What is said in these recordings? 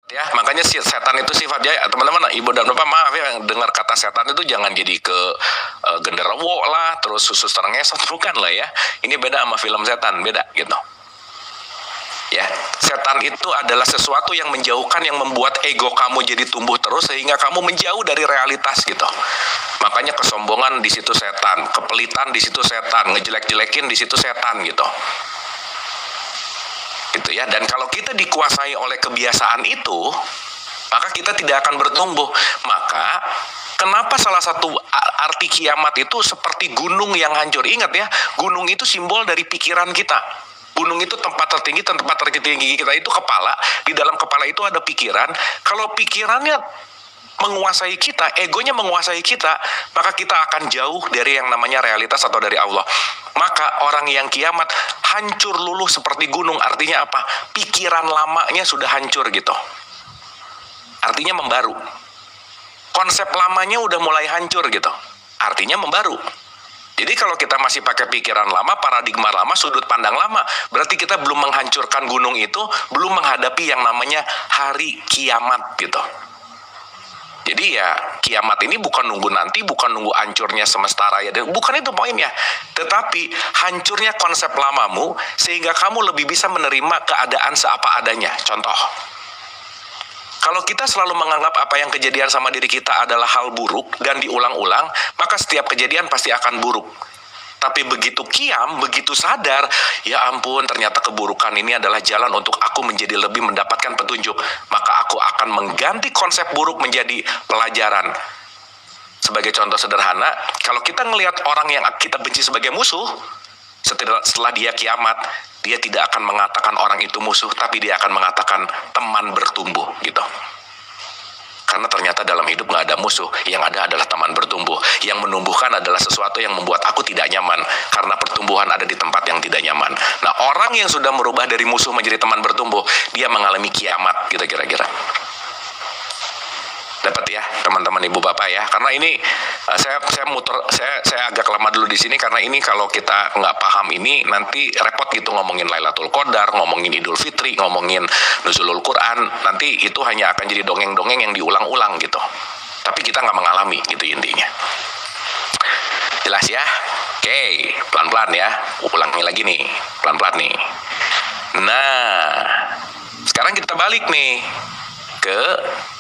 Ya, makanya setan itu sifatnya, teman-teman, ibu dan bapak, maaf ya, dengar kata setan itu jangan jadi ke genderuwo lah, terus suster ngesot, bukan lah ya. Ini beda sama film setan, beda gitu. Ya, setan itu adalah sesuatu yang menjauhkan, yang membuat ego kamu jadi tumbuh terus sehingga kamu menjauh dari realitas gitu. Makanya kesombongan di situ setan, kepelitan di situ setan, ngejelek-jelekin di situ setan gitu. Gitu ya. Dan kalau kita dikuasai oleh kebiasaan itu, maka kita tidak akan bertumbuh. Maka kenapa salah satu arti kiamat itu seperti gunung yang hancur? Ingat ya, gunung itu simbol dari pikiran kita. Gunung itu tempat tertinggi kita itu kepala. Di dalam kepala itu ada pikiran. Kalau pikirannya menguasai kita, egonya menguasai kita, maka kita akan jauh dari yang namanya realitas atau dari Allah. Maka orang yang kiamat hancur luluh seperti gunung. Artinya apa? Pikiran lamanya sudah hancur gitu. Artinya membaru. Konsep lamanya udah mulai hancur gitu. Artinya membaru. Jadi kalau kita masih pakai pikiran lama, paradigma lama, sudut pandang lama, berarti kita belum menghancurkan gunung itu, belum menghadapi yang namanya hari kiamat gitu. Jadi ya kiamat ini bukan nunggu nanti, bukan nunggu hancurnya semesta raya, bukan itu poinnya. Tetapi hancurnya konsep lamamu sehingga kamu lebih bisa menerima keadaan seapa adanya. Contoh, kalau kita selalu menganggap apa yang kejadian sama diri kita adalah hal buruk dan diulang-ulang, maka setiap kejadian pasti akan buruk. Tapi begitu kiam, begitu sadar, ya ampun, ternyata keburukan ini adalah jalan untuk aku menjadi lebih mendapatkan petunjuk. Maka aku akan mengganti konsep buruk menjadi pelajaran. Sebagai contoh sederhana, kalau kita ngelihat orang yang kita benci sebagai musuh, setelah dia kiamat, dia tidak akan mengatakan orang itu musuh, tapi dia akan mengatakan teman bertumbuh gitu. Karena ternyata dalam hidup nggak ada musuh, yang ada adalah teman bertumbuh. Yang menumbuhkan adalah sesuatu yang membuat aku tidak nyaman, karena pertumbuhan ada di tempat yang tidak nyaman. Nah, orang yang sudah merubah dari musuh menjadi teman bertumbuh, dia mengalami kiamat gitu kira-kira. Dapat ya teman-teman ibu bapak ya, karena ini saya agak lama dulu di sini karena ini kalau kita nggak paham ini nanti repot gitu, ngomongin Lailatul Qadar, ngomongin Idul Fitri, ngomongin Nuzulul Quran, nanti itu hanya akan jadi dongeng-dongeng yang diulang-ulang gitu, tapi kita nggak mengalami gitu intinya. Jelas ya? Oke, pelan-pelan ya, ulangi lagi nih, pelan-pelan nih. Nah, sekarang kita balik nih ke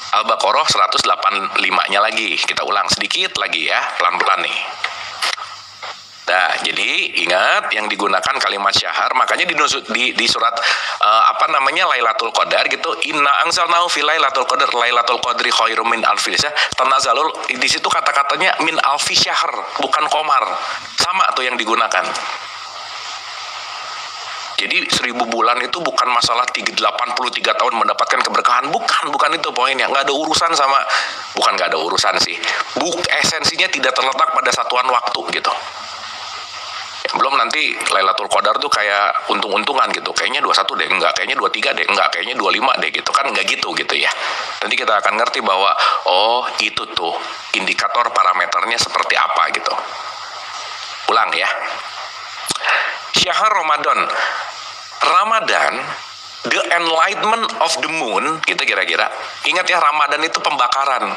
Al-Baqarah 185-nya lagi. Kita ulang sedikit lagi ya, pelan-pelan nih. Nah, jadi ingat yang digunakan kalimat syahar, makanya di surat Lailatul Qadar gitu, inna anzalnahu fi lailatul qadar, lailatul qadri khairum min alfi syahr, tanazzalul, di situ kata-katanya min alfi syahr, bukan komar. Sama tuh yang digunakan. Jadi 1000 bulan itu bukan masalah 83 tahun mendapatkan keberkahan, bukan itu poinnya. Nggak ada urusan sama, bukan nggak ada urusan sih, esensinya tidak terletak pada satuan waktu gitu. Ya, belum nanti Lailatul Qadar tuh kayak untung-untungan gitu, kayaknya 21 deh, enggak, kayaknya 23 deh, enggak, kayaknya 25 deh gitu kan, nggak gitu ya. Nanti kita akan ngerti bahwa oh itu tuh indikator parameternya seperti apa gitu. Ulang ya. Syahr Ramadan, the enlightenment of the moon, gitu kira-kira. Ingat ya, Ramadan itu pembakaran.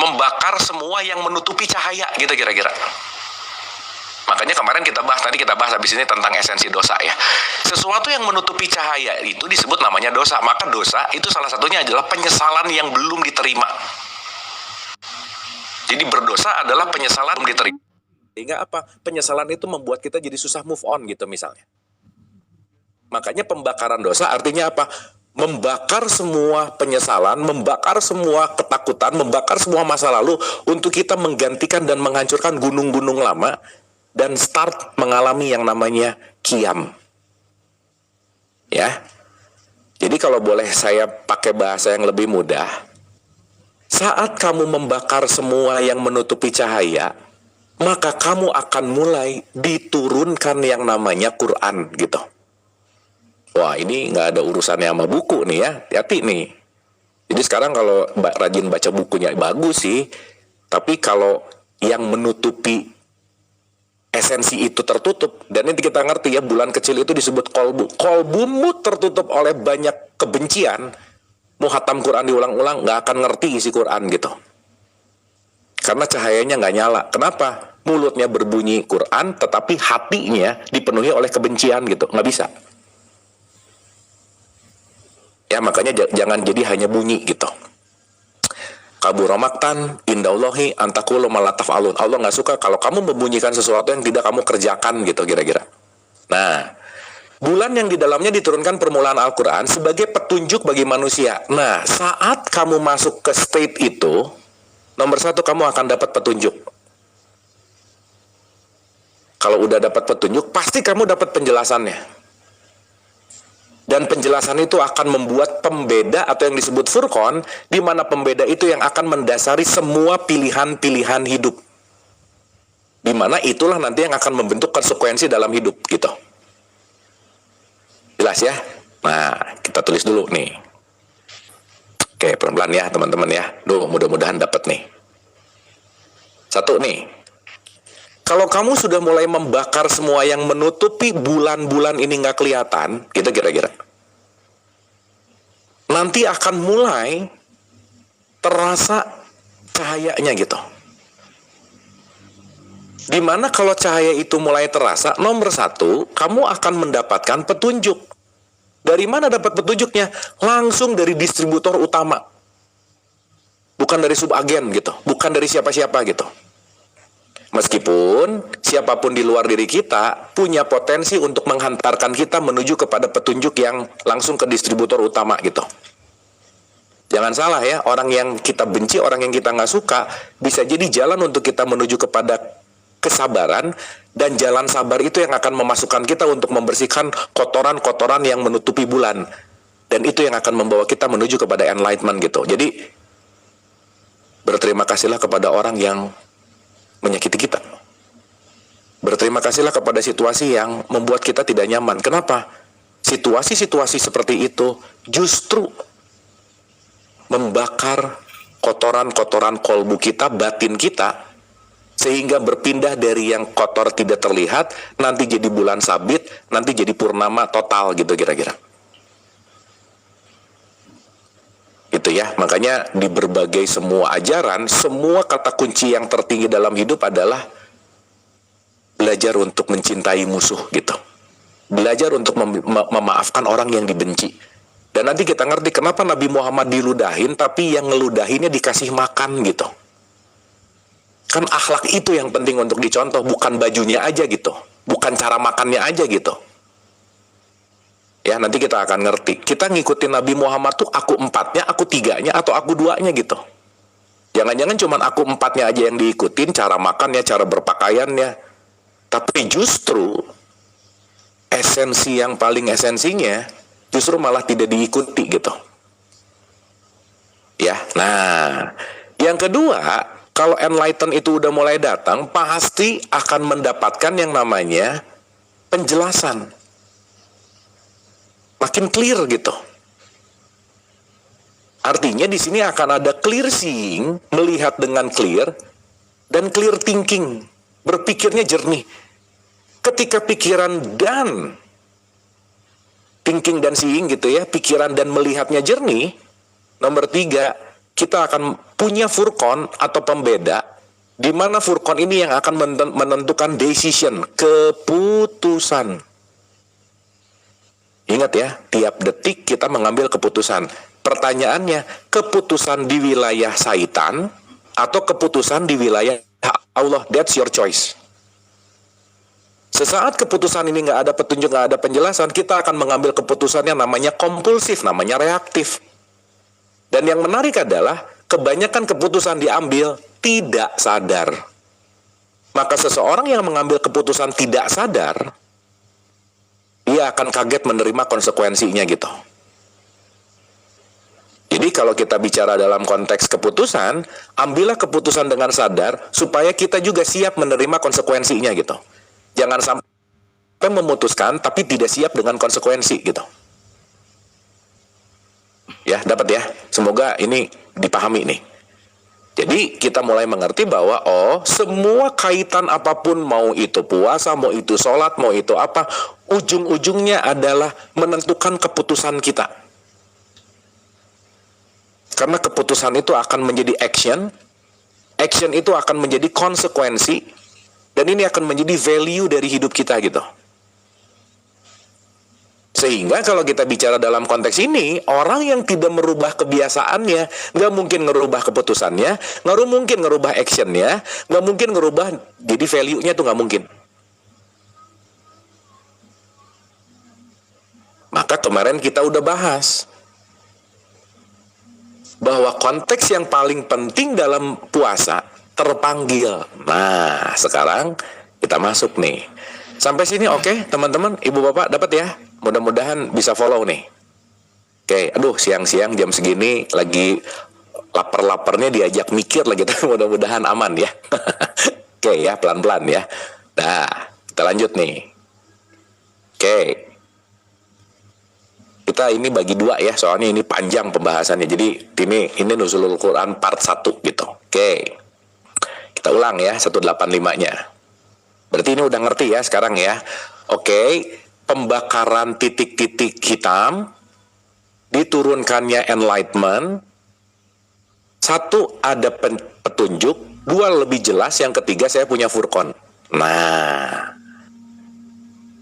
Membakar semua yang menutupi cahaya, gitu kira-kira. Makanya kemarin kita bahas habis ini tentang esensi dosa ya. Sesuatu yang menutupi cahaya itu disebut namanya dosa. Maka dosa itu salah satunya adalah penyesalan yang belum diterima. Jadi berdosa adalah penyesalan belum diterima. Sehingga apa? Penyesalan itu membuat kita jadi susah move on gitu misalnya. Makanya pembakaran dosa artinya apa? Membakar semua penyesalan, membakar semua ketakutan, membakar semua masa lalu untuk kita menggantikan dan menghancurkan gunung-gunung lama dan start mengalami yang namanya qiyam. Ya. Jadi kalau boleh saya pakai bahasa yang lebih mudah, saat kamu membakar semua yang menutupi cahaya, maka kamu akan mulai diturunkan yang namanya Quran gitu. Wah, ini nggak ada urusannya sama buku nih ya, hati-hati nih. Jadi sekarang kalau rajin baca bukunya bagus sih, tapi kalau yang menutupi esensi itu tertutup, dan ini kita ngerti ya, bulan kecil itu disebut kolbu. Kolbumu tertutup oleh banyak kebencian, mau khatam Quran diulang-ulang nggak akan ngerti isi Quran gitu. Karena cahayanya nggak nyala. Kenapa? Mulutnya berbunyi Quran, tetapi hatinya dipenuhi oleh kebencian gitu. Nggak bisa. Ya makanya jangan jadi hanya bunyi gitu. Kabura maktan indallahi antakulu malataf alun. Allah nggak suka kalau kamu membunyikan sesuatu yang tidak kamu kerjakan gitu kira-kira. Nah, bulan yang di dalamnya diturunkan permulaan Al-Quran sebagai petunjuk bagi manusia. Nah, saat kamu masuk ke state itu, nomor satu, kamu akan dapat petunjuk. Kalau udah dapat petunjuk, pasti kamu dapat penjelasannya. Dan penjelasan itu akan membuat pembeda atau yang disebut furqan, di mana pembeda itu yang akan mendasari semua pilihan-pilihan hidup. Di mana itulah nanti yang akan membentuk konsekuensi dalam hidup gitu. Jelas ya? Nah, kita tulis dulu nih. Oke, pelan-pelan ya teman-teman ya. Duh, mudah-mudahan dapat nih. Satu nih. Kalau kamu sudah mulai membakar semua yang menutupi bulan-bulan ini nggak kelihatan, gitu kira-kira. Nanti akan mulai terasa cahayanya gitu. Dimana kalau cahaya itu mulai terasa, nomor satu, kamu akan mendapatkan petunjuk. Dari mana dapat petunjuknya? Langsung dari distributor utama. Bukan dari subagen gitu, bukan dari siapa-siapa gitu. Meskipun siapapun di luar diri kita punya potensi untuk menghantarkan kita menuju kepada petunjuk yang langsung ke distributor utama gitu. Jangan salah ya, orang yang kita benci, orang yang kita nggak suka, bisa jadi jalan untuk kita menuju kepada kesabaran, dan jalan sabar itu yang akan memasukkan kita untuk membersihkan kotoran-kotoran yang menutupi bulan. Dan itu yang akan membawa kita menuju kepada enlightenment gitu. Jadi, berterima kasihlah kepada orang yang menyakiti kita. Berterima kasihlah kepada situasi yang membuat kita tidak nyaman. Kenapa? Situasi-situasi seperti itu justru membakar kotoran-kotoran kolbu kita, batin kita, sehingga berpindah dari yang kotor tidak terlihat, nanti jadi bulan sabit, nanti jadi purnama total gitu kira-kira. Gitu ya, makanya di berbagai semua ajaran, semua kata kunci yang tertinggi dalam hidup adalah belajar untuk mencintai musuh gitu. Belajar untuk memaafkan orang yang dibenci. Dan nanti kita ngerti kenapa Nabi Muhammad diludahin, tapi yang ngeludahinnya dikasih makan gitu. Kan akhlak itu yang penting untuk dicontoh, bukan bajunya aja gitu. Bukan cara makannya aja gitu. Ya, nanti kita akan ngerti. Kita ngikutin Nabi Muhammad tuh aku empatnya, aku tiganya, atau aku duanya gitu. Jangan-jangan cuman aku empatnya aja yang diikutin, cara makannya, cara berpakaiannya. Tapi justru esensi yang paling esensinya justru malah tidak diikuti gitu. Ya, nah, yang kedua, kalau enlighten itu udah mulai datang, pasti akan mendapatkan yang namanya penjelasan. Makin clear gitu. Artinya di sini akan ada clear seeing, melihat dengan clear, dan clear thinking, berpikirnya jernih. Ketika pikiran dan thinking dan seeing gitu ya, pikiran dan melihatnya jernih, nomor 3, kita akan punya furqan atau pembeda, di mana furqan ini yang akan menentukan decision, keputusan. Ingat ya, tiap detik kita mengambil keputusan. Pertanyaannya, keputusan di wilayah syaitan atau keputusan di wilayah Allah? That's your choice. Sesaat keputusan ini nggak ada petunjuk, nggak ada penjelasan, kita akan mengambil keputusan yang namanya kompulsif, namanya reaktif. Dan yang menarik adalah, kebanyakan keputusan diambil tidak sadar. Maka seseorang yang mengambil keputusan tidak sadar, dia akan kaget menerima konsekuensinya gitu. Jadi kalau kita bicara dalam konteks keputusan, ambillah keputusan dengan sadar supaya kita juga siap menerima konsekuensinya gitu. Jangan sampai memutuskan tapi tidak siap dengan konsekuensi gitu. Ya, dapat ya. Semoga ini dipahami nih. Jadi kita mulai mengerti bahwa semua kaitan apapun, mau itu puasa, mau itu sholat, mau itu apa, ujung-ujungnya adalah menentukan keputusan kita. Karena keputusan itu akan menjadi action, action itu akan menjadi konsekuensi, dan ini akan menjadi value dari hidup kita gitu. Sehingga kalau kita bicara dalam konteks ini, orang yang tidak merubah kebiasaannya, nggak mungkin ngerubah keputusannya, nggak mungkin ngerubah actionnya, nggak mungkin ngerubah, jadi value-nya tuh nggak mungkin. Maka kemarin kita udah bahas bahwa konteks yang paling penting dalam puasa terpanggil. Nah, sekarang kita masuk nih. Sampai sini oke, teman-teman, ibu bapak dapat ya? Mudah-mudahan bisa follow nih. Oke, aduh siang-siang jam segini lagi lapar-laparnya diajak mikir lagi. Mudah-mudahan aman ya. Oke ya, pelan-pelan ya. Nah, kita lanjut nih. Oke. Kita ini bagi dua ya, soalnya ini panjang pembahasannya. Jadi ini Nuzulul Quran part 1 gitu. Oke. Kita ulang ya 185-nya. Berarti ini udah ngerti ya sekarang ya. Oke, pembakaran titik-titik hitam, diturunkannya enlightenment, 1 ada petunjuk, 2 lebih jelas, yang ketiga saya punya furqan. Nah,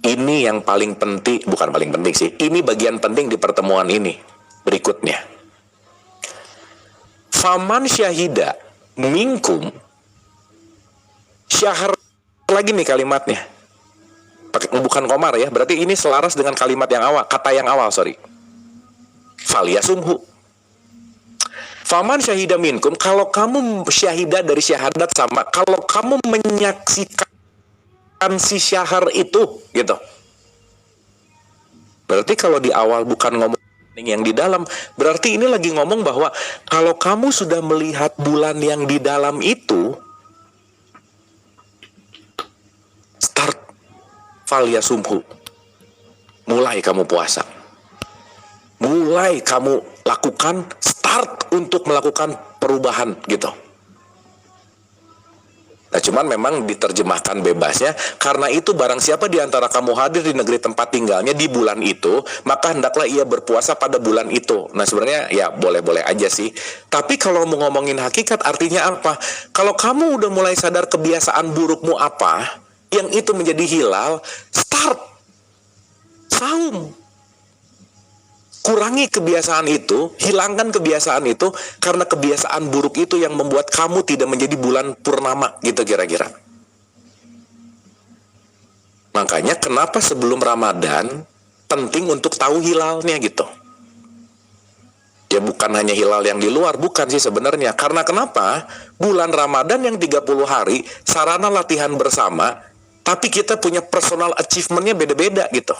ini yang paling penting, bukan paling penting sih, ini bagian penting di pertemuan ini. Berikutnya, faman syahida minkum, syahar lagi nih kalimatnya, bukan komar ya, berarti ini selaras dengan kalimat yang awal, kata yang awal, sorry. Falyasumhu. Faman syahida minkum, kalau kamu syahidah dari syahadat sama, kalau kamu menyaksikan si syahar itu, gitu. Berarti kalau di awal bukan ngomong yang di dalam, berarti ini lagi ngomong bahwa kalau kamu sudah melihat bulan yang di dalam itu, start falyasumhu. Mulai kamu puasa. Mulai kamu lakukan, start untuk melakukan perubahan gitu. Nah, cuman memang diterjemahkan bebasnya, karena itu barang siapa di antara kamu hadir di negeri tempat tinggalnya di bulan itu, maka hendaklah ia berpuasa pada bulan itu. Nah, sebenarnya ya boleh-boleh aja sih. Tapi kalau mau ngomongin hakikat, artinya apa? Kalau kamu udah mulai sadar kebiasaan burukmu apa, yang itu menjadi hilal, start saum. Kurangi kebiasaan itu, hilangkan kebiasaan itu, karena kebiasaan buruk itu yang membuat kamu tidak menjadi bulan purnama, gitu kira-kira. Makanya kenapa sebelum Ramadan penting untuk tahu hilalnya gitu. Ya bukan hanya hilal yang di luar, bukan sih sebenarnya. Karena kenapa? Bulan Ramadan yang 30 hari, sarana latihan bersama, tapi kita punya personal achievementnya beda-beda gitu.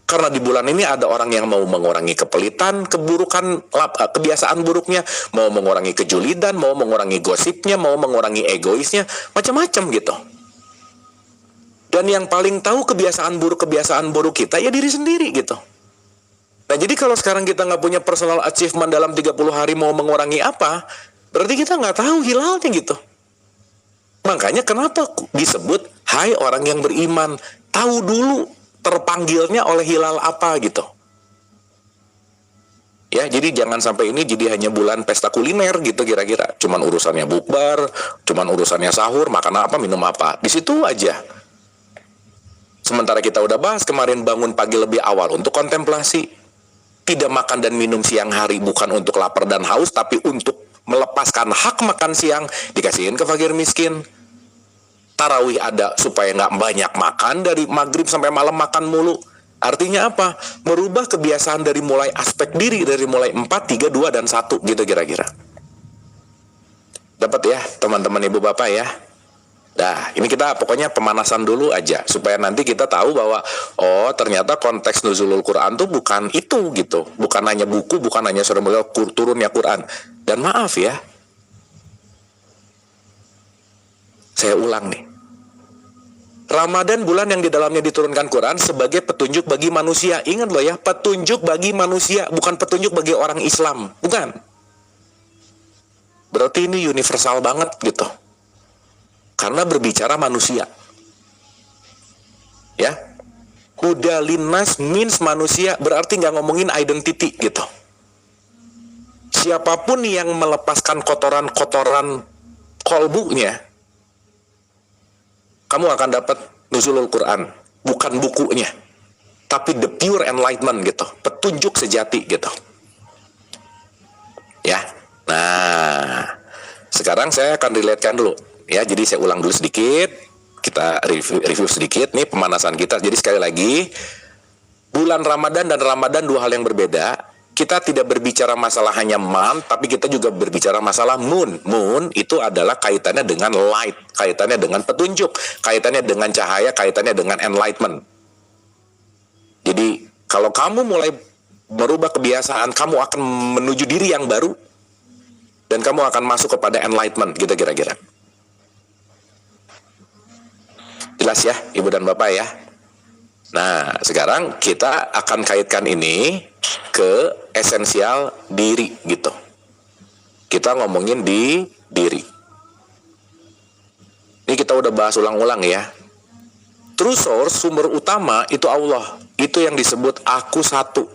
Karena di bulan ini ada orang yang mau mengurangi kepelitan, keburukan, kebiasaan buruknya, mau mengurangi kejulidan, mau mengurangi gosipnya, mau mengurangi egoisnya, macam-macam gitu. Dan yang paling tahu kebiasaan buruk kita ya diri sendiri gitu. Nah, jadi kalau sekarang kita nggak punya personal achievement dalam 30 hari mau mengurangi apa, berarti kita nggak tahu hilalnya gitu. Makanya kenapa disebut hai orang yang beriman, tahu dulu terpanggilnya oleh hilal apa gitu. Ya, jadi jangan sampai ini jadi hanya bulan pesta kuliner gitu kira-kira. Cuman urusannya bukber, cuman urusannya sahur, makan apa, minum apa. Di situ aja. Sementara kita udah bahas kemarin bangun pagi lebih awal untuk kontemplasi. Tidak makan dan minum siang hari bukan untuk lapar dan haus, tapi untuk melepaskan hak makan siang dikasihin ke fakir miskin. Tarawih ada supaya nggak banyak makan dari maghrib sampai malam makan mulu. Artinya apa? Merubah kebiasaan dari mulai aspek diri, dari mulai 4, 3, 2, dan 1 gitu kira-kira. Dapat ya teman-teman ibu bapak ya. Nah, ini kita pokoknya pemanasan dulu aja supaya nanti kita tahu bahwa oh ternyata konteks nuzulul Quran tuh bukan itu gitu. Bukan hanya buku, bukan hanya surat turunnya Quran. Dan maaf ya, saya ulang nih. Ramadan bulan yang di dalamnya diturunkan Quran sebagai petunjuk bagi manusia. Ingat loh ya, petunjuk bagi manusia, bukan petunjuk bagi orang Islam. Bukan. Berarti ini universal banget gitu. Karena berbicara manusia. Ya. Huda linnas means manusia, berarti nggak ngomongin identity gitu. Siapapun yang melepaskan kotoran-kotoran kolbunya, kamu akan dapat nuzulul Quran, bukan bukunya, tapi the pure enlightenment gitu, petunjuk sejati gitu. Ya. Nah, sekarang saya akan relate-kan dulu ya. Jadi saya ulang dulu sedikit, kita review sedikit nih pemanasan kita. Jadi sekali lagi, bulan Ramadan dan Ramadan dua hal yang berbeda. Kita tidak berbicara masalah hanya month, tapi kita juga berbicara masalah moon. Moon itu adalah kaitannya dengan light, kaitannya dengan petunjuk, kaitannya dengan cahaya, kaitannya dengan enlightenment. Jadi kalau kamu mulai merubah kebiasaan, kamu akan menuju diri yang baru, dan kamu akan masuk kepada enlightenment gitu kira-kira. Jelas ya, Ibu dan Bapak ya? Nah, sekarang kita akan kaitkan ini ke esensial diri gitu. Kita ngomongin di diri. Ini kita udah bahas ulang-ulang ya. True source, sumber utama itu Allah. Itu yang disebut aku satu.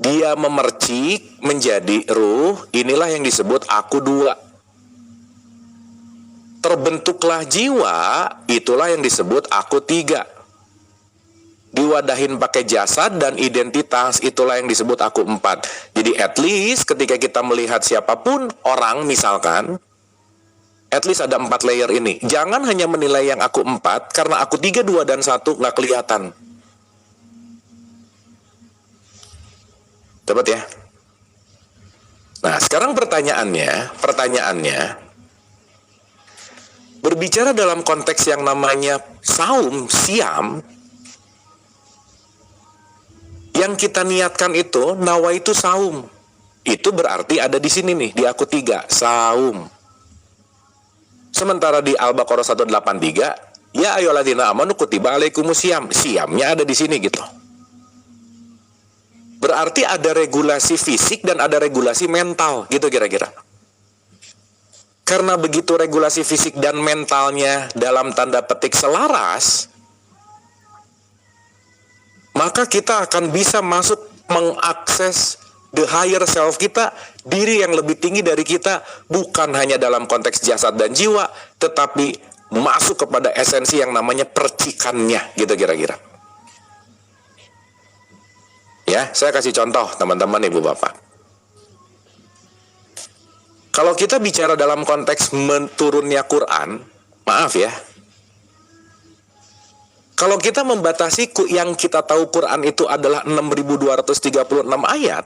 Dia memercik menjadi ruh, inilah yang disebut aku dua. Terbentuklah jiwa, itulah yang disebut aku tiga. Diwadahin pakai jasad dan identitas, itulah yang disebut aku empat. Jadi at least ketika kita melihat siapapun orang misalkan, at least ada 4 layer ini. Jangan hanya menilai yang aku empat, karena aku 3, 2, dan 1 nggak kelihatan. Dapat ya? Nah, sekarang pertanyaannya, berbicara dalam konteks yang namanya saum, siam, yang kita niatkan itu, nawaitu saum. Itu berarti ada di sini nih, di aku 3, saum. Sementara di Al-Baqarah 183, ya ayyuhalladzina amanu kutiba alaikumus siam. Siamnya ada di sini gitu. Berarti ada regulasi fisik dan ada regulasi mental gitu kira-kira. Karena begitu regulasi fisik dan mentalnya dalam tanda petik selaras, maka kita akan bisa masuk mengakses the higher self kita, diri yang lebih tinggi dari kita, bukan hanya dalam konteks jasad dan jiwa, tetapi masuk kepada esensi yang namanya percikannya, gitu kira-kira. Ya, saya kasih contoh teman-teman, Ibu Bapak. Kalau kita bicara dalam konteks turunnya Quran, maaf ya, kalau kita membatasi yang kita tahu Quran itu adalah 6.236 ayat,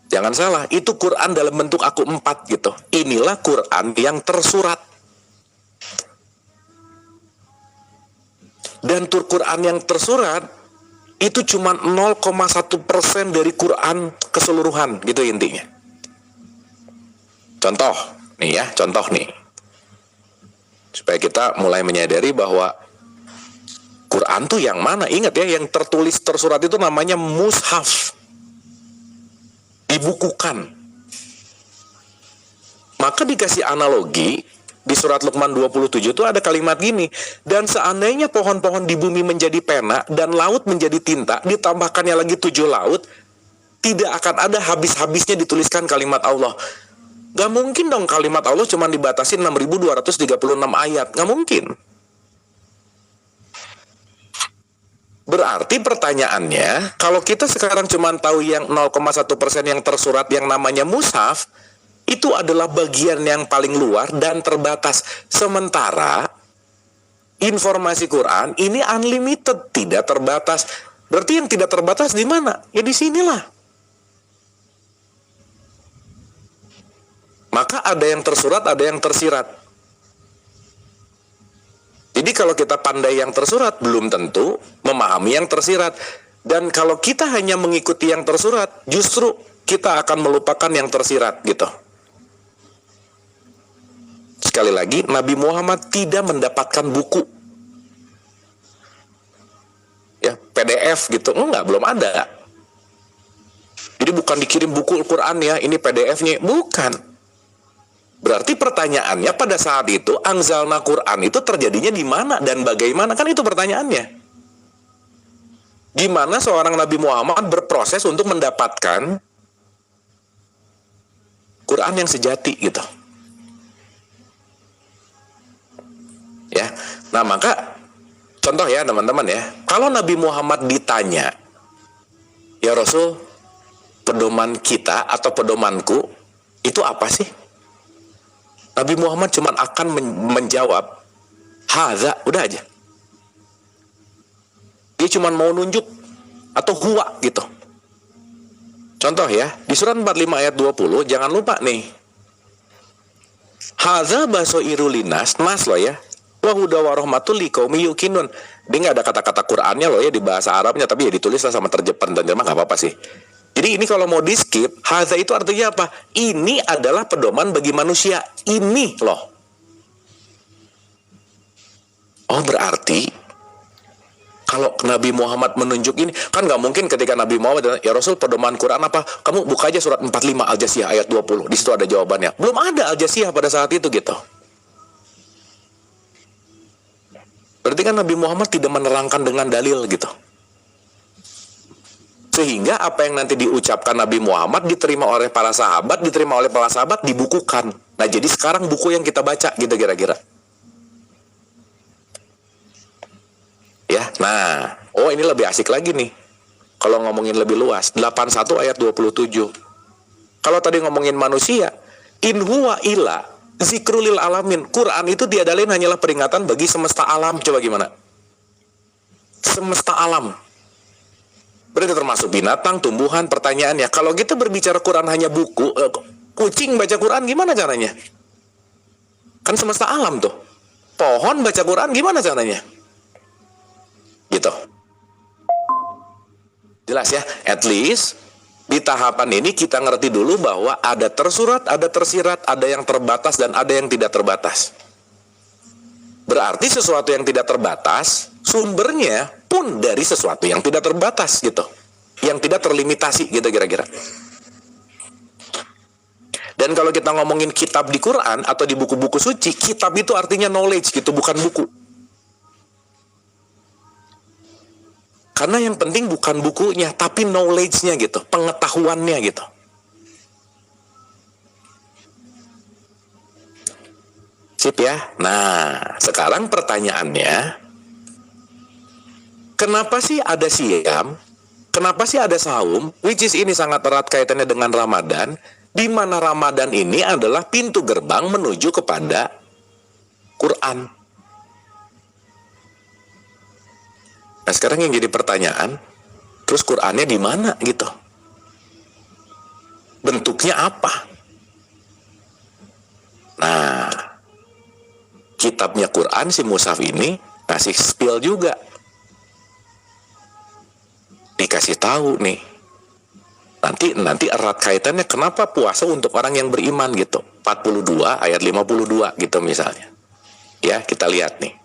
jangan salah, itu Quran dalam bentuk aku 4 gitu. Inilah Quran yang tersurat. Dan Quran yang tersurat itu cuma 0,1% dari Quran keseluruhan gitu intinya. Contoh nih ya, contoh nih. Supaya kita mulai menyadari bahwa Quran tuh yang mana? Ingat ya, yang tertulis tersurat itu namanya mushaf. Dibukukan. Maka dikasih analogi di surat Luqman 27 itu ada kalimat gini, dan seandainya pohon-pohon di bumi menjadi pena dan laut menjadi tinta, ditambahkannya lagi 7 laut, tidak akan ada habis-habisnya dituliskan kalimat Allah. Gak mungkin dong kalimat Allah cuma dibatasi 6.236 ayat. Gak mungkin. Berarti pertanyaannya, kalau kita sekarang cuma tahu yang 0,1% yang tersurat yang namanya mushaf, itu adalah bagian yang paling luar dan terbatas. Sementara informasi Quran ini unlimited, tidak terbatas. Berarti yang tidak terbatas di mana? Ya di sinilah. Maka ada yang tersurat, ada yang tersirat. Jadi kalau kita pandai yang tersurat, belum tentu memahami yang tersirat. Dan kalau kita hanya mengikuti yang tersurat, justru kita akan melupakan yang tersirat gitu. Sekali lagi, Nabi Muhammad tidak mendapatkan buku. Ya, PDF gitu, enggak, belum ada. Jadi bukan dikirim buku Al-Quran ya, ini PDF-nya, bukan. Berarti pertanyaannya pada saat itu anzalna Quran itu terjadinya di mana dan bagaimana, kan itu pertanyaannya. Gimana seorang Nabi Muhammad berproses untuk mendapatkan Quran yang sejati gitu. Ya. Nah, maka contoh ya teman-teman ya, kalau Nabi Muhammad ditanya, "Ya Rasul, pedoman kita atau pedomanku itu apa sih?" Nabi Muhammad cuma akan menjawab, "Hadza," udah aja. Dia cuma mau nunjuk atau huwa gitu. Contoh ya, di surat 45 ayat 20, jangan lupa nih. Hadza basairu linas, mas loh ya. Wa huda wa rahmatul liqaumi yuqinun. Dia nggak ada kata-kata Qur'annya loh ya di bahasa Arabnya, tapi ya ditulislah sama terjemahan dan terjemah, nggak apa-apa sih. Jadi ini kalau mau di skip, hadza itu artinya apa? Ini adalah pedoman bagi manusia. Ini loh. Oh, berarti kalau Nabi Muhammad menunjuk ini, kan nggak mungkin ketika Nabi Muhammad, "Ya Rasul, pedoman Quran apa?" Kamu buka aja surat 45 Al-Jasiyah ayat 20. Di situ ada jawabannya. Belum ada Al-Jasiyah pada saat itu gitu. Berarti kan Nabi Muhammad tidak menerangkan dengan dalil gitu. Sehingga apa yang nanti diucapkan Nabi Muhammad diterima oleh para sahabat, dibukukan. Nah, jadi sekarang buku yang kita baca gitu kira-kira. Ya, nah, oh ini lebih asik lagi nih. Kalau ngomongin lebih luas, 81 ayat 27. Kalau tadi ngomongin manusia, in huwa illa zikrulil alamin. Quran itu tiada lain hanyalah peringatan bagi semesta alam. Coba gimana? Semesta alam. Berarti termasuk binatang, tumbuhan, pertanyaannya. Kalau kita berbicara Quran hanya buku, kucing baca Quran gimana caranya? Kan semesta alam tuh. Pohon baca Quran gimana caranya? Gitu. Jelas ya? At least di tahapan ini kita ngerti dulu bahwa ada tersurat, ada tersirat, ada yang terbatas dan ada yang tidak terbatas. Berarti sesuatu yang tidak terbatas, sumbernya pun dari sesuatu yang tidak terbatas gitu. Yang tidak terlimitasi gitu kira-kira. Dan kalau kita ngomongin kitab di Quran atau di buku-buku suci, kitab itu artinya knowledge gitu, bukan buku. Karena yang penting bukan bukunya, tapi knowledge-nya gitu, pengetahuannya gitu. Sip ya? Nah, sekarang pertanyaannya, kenapa sih ada siam? Kenapa sih ada saum? Which is ini sangat erat kaitannya dengan Ramadan, di mana Ramadan ini adalah pintu gerbang menuju kepada Quran. Nah, sekarang yang jadi pertanyaan, terus Qurannya di mana gitu? Bentuknya apa? Nah, kitabnya Quran si Mushaf ini kasih spill juga. Dikasih tahu nih. Nanti erat kaitannya kenapa puasa untuk orang yang beriman gitu. 42 ayat 52 gitu misalnya. Ya, kita lihat nih.